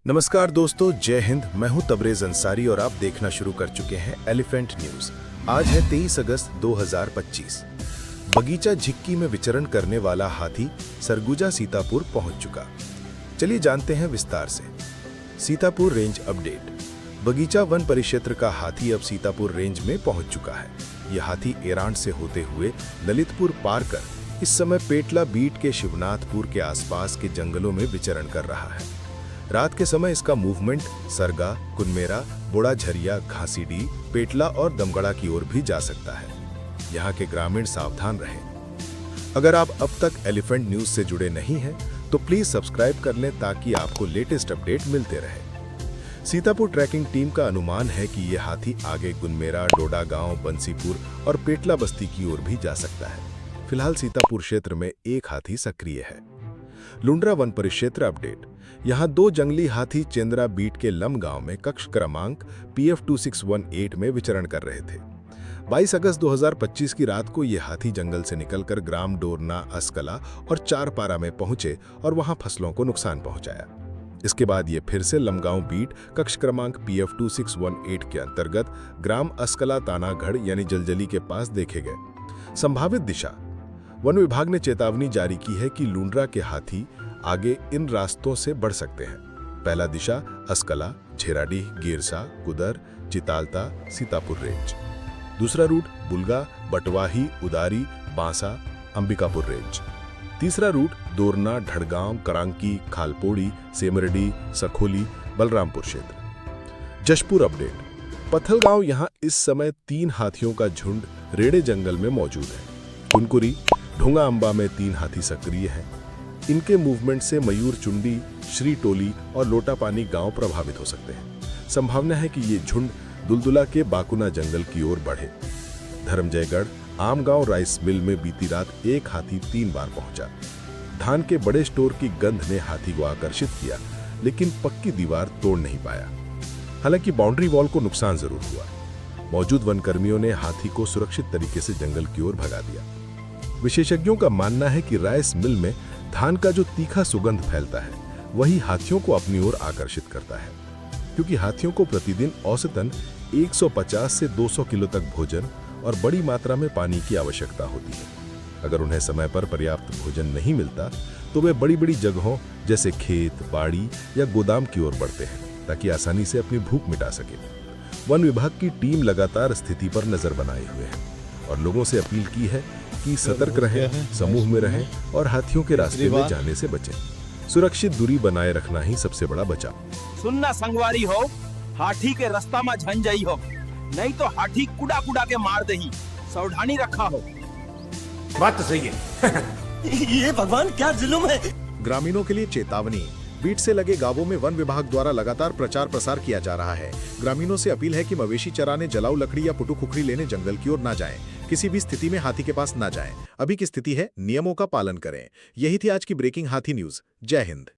नमस्कार दोस्तों, जय हिंद। मैं हूं तबरेज अंसारी और आप देखना शुरू कर चुके हैं एलिफेंट न्यूज। आज है 23 अगस्त 2025। बगीचा झिक्की में विचरण करने वाला हाथी सरगुजा सीतापुर पहुंच चुका। चलिए जानते हैं विस्तार से। Sitapur range update. बगीचा वन परिक्षेत्र का हाथी अब सीतापुर रेंज में पहुंच चुका है। यह हाथी एरांड से होते हुए ललितपुर पार कर इस समय पेटला बीट के शिवनाथपुर के आसपास के जंगलों में विचरण कर रहा है। रात के समय इसका मूवमेंट सरगा, कुनमेरा, बोड़ा झरिया, घासीडी, पेटला और दमगढ़ा की ओर भी जा सकता है। यहाँ के ग्रामीण सावधान रहें। अगर आप अब तक एलिफेंट न्यूज से जुड़े नहीं हैं तो प्लीज सब्सक्राइब कर लें ताकि आपको लेटेस्ट अपडेट मिलते रहे। सीतापुर ट्रैकिंग टीम का अनुमान है कि ये हाथी आगे गुनमेरा, डोडा गांव, बंसीपुर और पेटला बस्ती की ओर भी जा सकता है। फिलहाल सीतापुर क्षेत्र में एक हाथी सक्रिय है। लुंड्रा वन परिक्षेत्र अपडेट। यहाँ दो जंगली हाथी चेंद्रा बीट के लम गांव में कक्ष क्रमांक PF2618 में विचरण कर रहे थे। 22 अगस्त 2025 की रात को ये हाथी जंगल से निकलकर ग्राम डोरना, अस्कला और चारपारा में पहुंचे और वहां फसलों को नुकसान पहुंचाया। इसके बाद ये फिर से लमगांव बीट कक्ष क्रमांक PF2618 के अंतर्गत ग्राम अस्कला तानागढ़ यानी जलजली के पास देखे गए। संभावित दिशा। वन विभाग ने चेतावनी जारी की है कि लुंड्रा के हाथी आगे इन रास्तों से बढ़ सकते हैं। पहला दिशा अस्कला, झेराडीह, गिरसा, कुदर, चितालता, सीतापुर रेंज। दूसरा रूट बुलगा, बटवाही, उदारी, बांसा, अंबिकापुर रेंज। तीसरा रूट दोरना, ढड़गांव, करांकी, खालपोड़ी, सेमरडी, सखोली, बलरामपुर क्षेत्र। जशपुर अपडेट। पत्थलगांव यहाँ इस समय 3 हाथियों का झुंड रेड़े जंगल में मौजूद है। कुनकुरी, ढूंगा अंबा में 3 हाथी सक्रिय हैं। इनके मूवमेंट से मयूर चुंडी, श्री टोली और लोटापानी गांव प्रभावित हो सकते हैं। संभावना है कि ये झुंड दुलदुला के बाकुना जंगल की ओर बढ़े। धर्मजयगढ़, आमगांव राइस मिल में बीती रात एक हाथी 3 बार पहुंचा। धान के बड़े स्टोर की गंध ने हाथी को आकर्षित किया, लेकिन पक्की दीवार तोड़ नहीं पाया। हालांकि बाउंड्री वॉल को नुकसान जरूर हुआ। मौजूद वन कर्मियों ने हाथी को सुरक्षित तरीके से जंगल की ओर भगा दिया। विशेषज्ञों का मानना है कि राइस मिल में धान का जो तीखा सुगंध फैलता है वही हाथियों को अपनी ओर आकर्षित करता है, क्योंकि हाथियों को प्रतिदिन औसतन 150 से 200 किलो तक भोजन और बड़ी मात्रा में पानी की आवश्यकता होती है। अगर उन्हें समय पर पर्याप्त भोजन नहीं मिलता तो वे बड़ी बड़ी जगहों जैसे खेत, बाड़ी या गोदाम की ओर बढ़ते हैं ताकि आसानी से अपनी भूख मिटा सके। वन विभाग की टीम लगातार स्थिति पर नजर बनाए हुए है और लोगों से अपील की है कि सतर्क रहें, समूह में रहें और हाथियों के रास्ते में जाने से बचें। सुरक्षित दूरी बनाए रखना ही सबसे बड़ा बचाव। सुनना संगवारी हो, हाथी के रास्ता में झन जाई हो, नहीं तो हाथी कुड़ा कुड़ा के मार दही। सावधानी रखा हो। बात तो सही है। ये भगवान क्या जुल्म है। ग्रामीणों के लिए चेतावनी। बीट से लगे गांवों में वन विभाग द्वारा लगातार प्रचार प्रसार किया जा रहा है। ग्रामीणों से अपील है कि मवेशी चराने, जलाऊ लकड़ी या पुटु खुखड़ी लेने जंगल की ओर ना जाएं। किसी भी स्थिति में हाथी के पास ना जाएं। अभी की स्थिति है, नियमों का पालन करें। यही थी आज की ब्रेकिंग हाथी न्यूज। जय हिंद।